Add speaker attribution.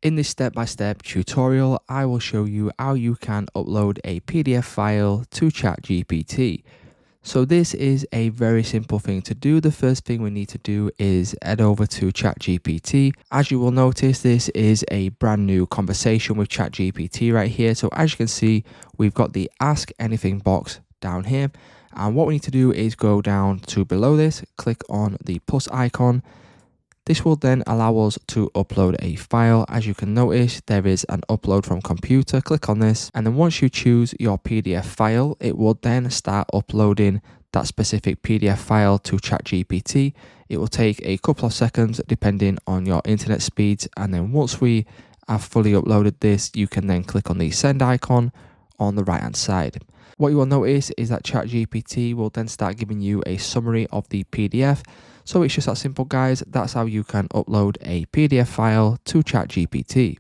Speaker 1: In this step-by-step tutorial, I will show you how you can upload a PDF file to ChatGPT. So this is a very simple thing to do. The first thing we need to do is head over to ChatGPT. As you will notice, this is a brand new conversation with ChatGPT right here. So as you can see, we've got the Ask Anything box down here. And what we need to do is go down to below this, click on the plus icon. This will then allow us to upload a file. As you can notice, there is an upload from computer. Click on this, and then once you choose your PDF file, it will then start uploading that specific PDF file to ChatGPT. It will take a couple of seconds depending on your internet speeds, and then once we have fully uploaded this, you can then click on the send icon on the right hand side. What you will notice is that ChatGPT will then start giving you a summary of the PDF. So it's just that simple, guys. That's how you can upload a PDF file to ChatGPT.